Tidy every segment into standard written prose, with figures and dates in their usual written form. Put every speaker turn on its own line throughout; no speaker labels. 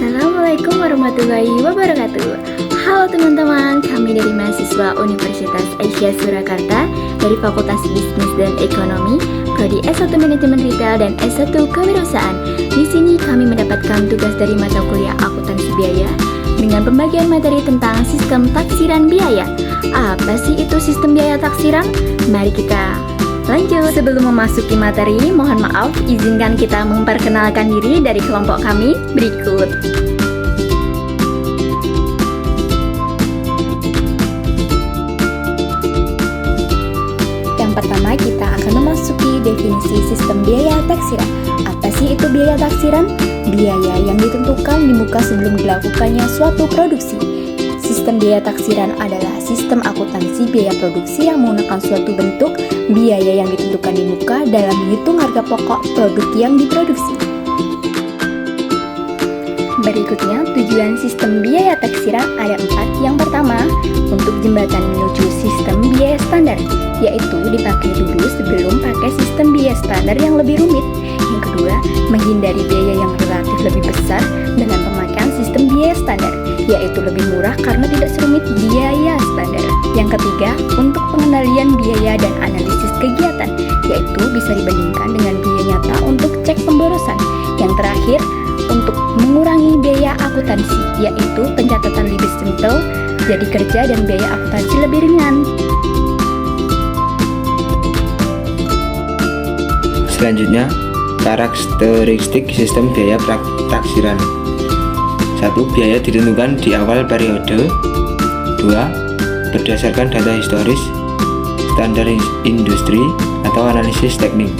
Assalamualaikum warahmatullahi wabarakatuh. Halo teman-teman, kami dari mahasiswa Universitas Asia Surakarta dari Fakultas Bisnis dan Ekonomi, Prodi S1 Manajemen Retail dan S1 Kewirausahaan. Di sini kami mendapatkan tugas dari mata kuliah akuntansi biaya dengan pembagian materi tentang sistem taksiran biaya. Apa sih itu sistem biaya taksiran? Mari kita lanjut. Sebelum memasuki materi, mohon maaf, izinkan kita memperkenalkan diri dari kelompok kami berikut. Yang pertama, kita akan memasuki definisi sistem biaya taksiran. Apa sih itu biaya taksiran? Biaya yang ditentukan di muka sebelum dilakukannya suatu produksi. Sistem biaya taksiran adalah sistem akuntansi biaya produksi yang menggunakan suatu bentuk biaya yang ditentukan di muka dalam menghitung harga pokok produk yang diproduksi. Berikutnya, tujuan sistem biaya taksiran ada 4. Yang pertama, untuk jembatan menuju sistem biaya standar, yaitu dipakai dulu sebelum pakai sistem biaya standar yang lebih rumit. Yang kedua, menghindari biaya yang relatif lebih besar dengan pemakaian sistem biaya standar, yaitu lebih murah karena tidak serumit biaya standar. Yang ketiga, untuk pengendalian biaya dan analisis kegiatan, yaitu bisa dibandingkan dengan biaya nyata untuk cek pemborosan. Yang terakhir, untuk mengurangi biaya akuntansi, yaitu pencatatan lebih simple, jadi kerja dan biaya akuntansi lebih ringan.
Selanjutnya, karakteristik sistem biaya taksiran. 1. Biaya ditentukan di awal periode. 2. Berdasarkan data historis, standar industri, atau analisis teknik.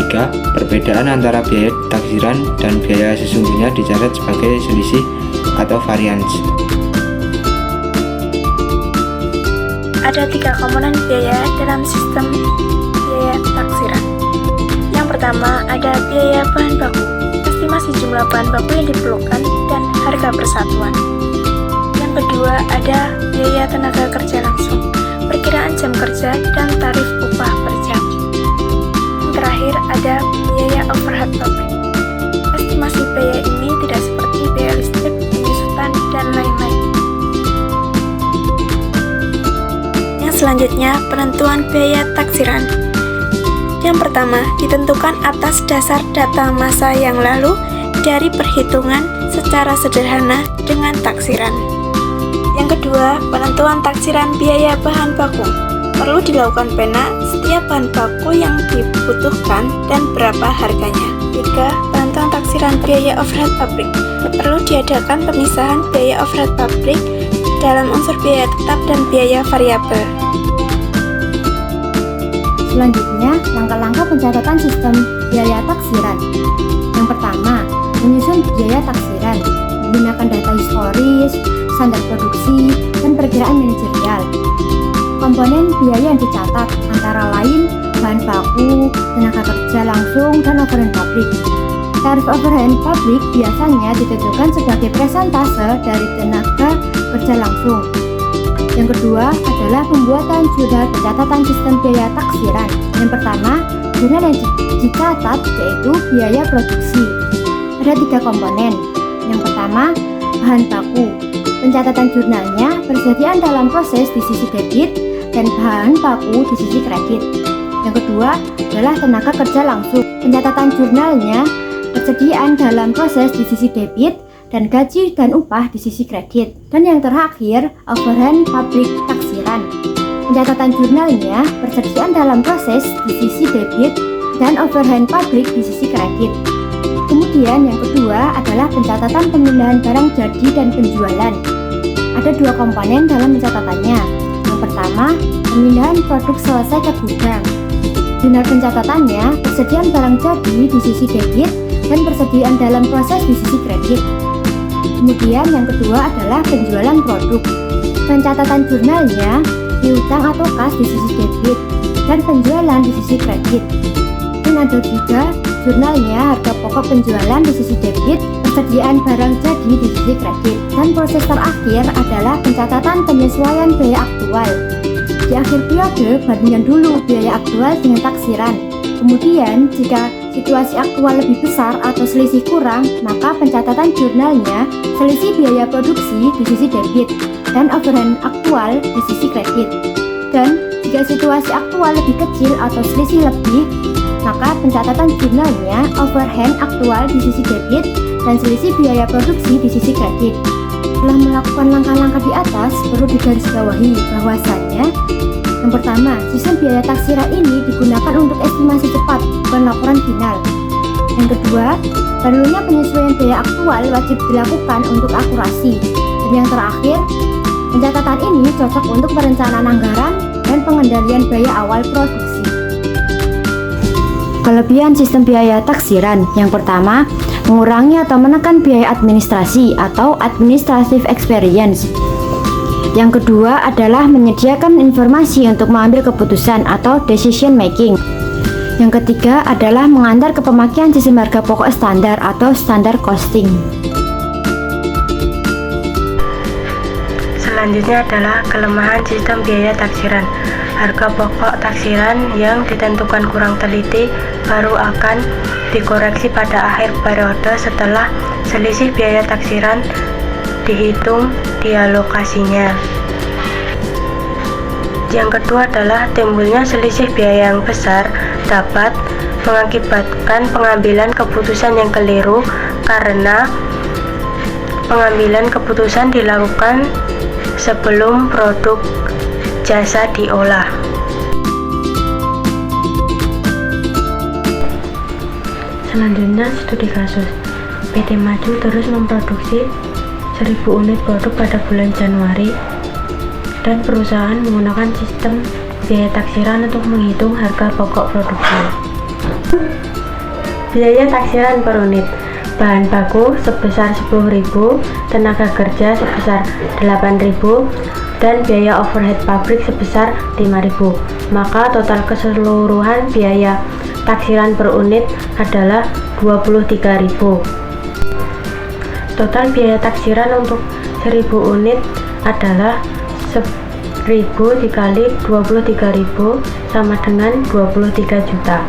3. Perbedaan antara biaya taksiran dan biaya sesungguhnya dicatat sebagai selisih atau varians.
Ada 3 komponen biaya dalam sistem biaya taksiran. Yang pertama, ada biaya bahan baku, estimasi jumlah bahan baku yang diperlukan dan harga persatuan. Yang kedua, ada biaya tenaga kerja langsung, perkiraan jam kerja dan tarif upah per jam. Yang terakhir, ada biaya overhead pabrik. Estimasi biaya ini tidak seperti biaya listrik, penyusutan, dan lain-lain. Yang selanjutnya, penentuan biaya taksiran. Yang pertama, ditentukan atas dasar data masa yang lalu dari perhitungan secara sederhana dengan taksiran. Yang kedua, penentuan taksiran biaya bahan baku. Perlu dilakukan pena setiap bahan baku yang dibutuhkan dan berapa harganya. 3. Penentuan taksiran biaya overhead pabrik. Perlu diadakan pemisahan biaya overhead pabrik dalam unsur biaya tetap dan biaya variabel.
Selanjutnya, langkah-langkah pencatatan sistem biaya taksiran. Yang pertama, menyusun biaya taksiran menggunakan data historis, standar produksi, dan perkiraan manajerial. Komponen biaya yang dicatat antara lain bahan baku, tenaga kerja langsung, dan overhead pabrik. Tarif overhead pabrik biasanya ditentukan sebagai persentase dari tenaga kerja langsung. Yang kedua adalah pembuatan jurnal pencatatan sistem biaya taksiran. Yang pertama, jurnal yang dicatat yaitu biaya produksi. Ada 3 komponen. Yang pertama, bahan baku. Pencatatan jurnalnya persediaan dalam proses di sisi debit dan bahan baku di sisi kredit. Yang kedua adalah tenaga kerja langsung. Pencatatan jurnalnya persediaan dalam proses di sisi debit dan gaji dan upah di sisi kredit. Dan yang terakhir, overhead pabrik taksiran. Pencatatan jurnalnya persediaan dalam proses di sisi debit dan overhead pabrik di sisi kredit. Kemudian yang kedua adalah pencatatan pemindahan barang jadi dan penjualan. Ada 2 komponen dalam pencatatannya. Yang pertama, pemindahan produk selesai ke gudang. Jurnal pencatatannya persediaan barang jadi di sisi debit dan persediaan dalam proses di sisi kredit. Kemudian yang kedua adalah penjualan produk. Pencatatan jurnalnya piutang atau kas di sisi debit dan penjualan di sisi kredit. Dan ada juga jurnalnya harga pokok penjualan di sisi debit, persediaan barang jadi di sisi kredit. Dan proses terakhir adalah pencatatan penyesuaian biaya aktual. Di akhir periode, bandingkan dulu biaya aktual dengan taksiran. Kemudian, jika situasi aktual lebih besar atau selisih kurang, maka pencatatan jurnalnya selisih biaya produksi di sisi debit dan overhead aktual di sisi kredit. Dan jika situasi aktual lebih kecil atau selisih lebih, maka pencatatan jurnalnya overhead aktual di sisi debit dan selisih biaya produksi di sisi kredit. Setelah melakukan langkah-langkah di atas, perlu digarisbawahi bahwasannya yang pertama, sistem biaya taksiran ini digunakan untuk estimasi cepat, bukan laporan final. Yang kedua, perlunya penyesuaian biaya aktual wajib dilakukan untuk akurasi. Dan yang terakhir, pencatatan ini cocok untuk perencanaan anggaran dan pengendalian biaya awal produksi. Kelebihan sistem biaya taksiran yang pertama, mengurangi atau menekan biaya administrasi atau administrative experience. Yang kedua adalah menyediakan informasi untuk mengambil keputusan atau decision making. Yang ketiga adalah mengantar ke pemakaian sistem harga pokok standar atau standar costing.
Selanjutnya adalah kelemahan sistem biaya taksiran. Harga pokok taksiran yang ditentukan kurang teliti baru akan dikoreksi pada akhir periode setelah selisih biaya taksiran dihitung dialokasinya. Yang kedua adalah timbulnya selisih biaya yang besar dapat mengakibatkan pengambilan keputusan yang keliru karena pengambilan keputusan dilakukan sebelum produk jasa diolah. Selanjutnya studi kasus. PT Maju terus memproduksi 1000 unit produk pada bulan Januari dan perusahaan menggunakan sistem biaya taksiran untuk menghitung harga pokok produksi. Biaya taksiran per unit. Bahan baku sebesar 10.000, tenaga kerja sebesar 8.000, dan biaya overhead pabrik sebesar 5.000. Maka total keseluruhan biaya taksiran per unit adalah 23.000. Total biaya taksiran untuk 1000 unit adalah 1000 dikali 23.000 sama dengan 23 juta.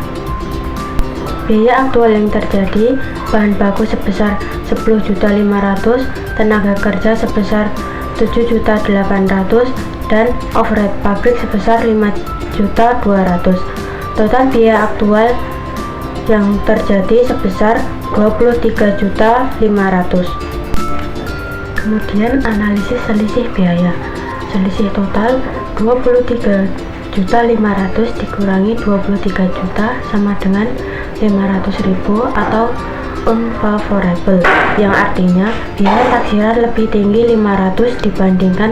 Biaya aktual yang terjadi, bahan baku sebesar 10.500.000, tenaga kerja sebesar 7.800.000, dan overhead pabrik sebesar 5.200.000. Total biaya aktual yang terjadi sebesar 23.500.000. Kemudian analisis selisih biaya. Selisih total 23.500.000 dikurangi 23 juta sama dengan 500.000 atau unfavorable, yang artinya biaya taksiran lebih tinggi 500 dibandingkan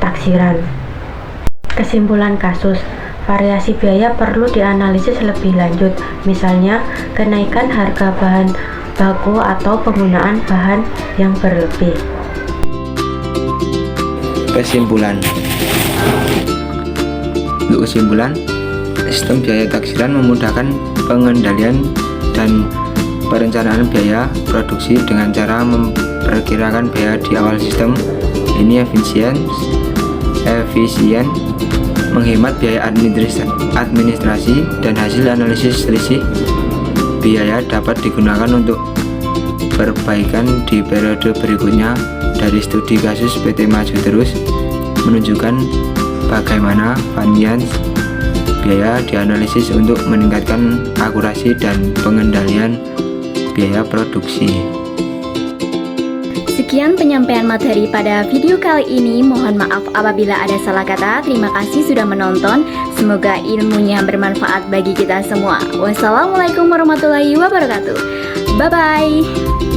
taksiran. Kesimpulan kasus. Variasi biaya perlu dianalisis lebih lanjut, misalnya kenaikan harga bahan baku atau penggunaan bahan yang berlebih.
Kesimpulan. Untuk kesimpulan, sistem biaya taksiran memudahkan pengendalian dan perencanaan biaya produksi dengan cara memperkirakan biaya di awal sistem. Ini efisien, menghemat biaya administrasi, dan hasil analisis selisih biaya dapat digunakan untuk perbaikan di periode berikutnya. Dari studi kasus PT Maju terus menunjukkan bagaimana varians biaya dianalisis untuk meningkatkan akurasi dan pengendalian biaya produksi.
Sekian penyampaian materi pada video kali ini. Mohon maaf apabila ada salah kata. Terima kasih sudah menonton. Semoga ilmunya bermanfaat bagi kita semua. Wassalamualaikum warahmatullahi wabarakatuh. Bye-bye.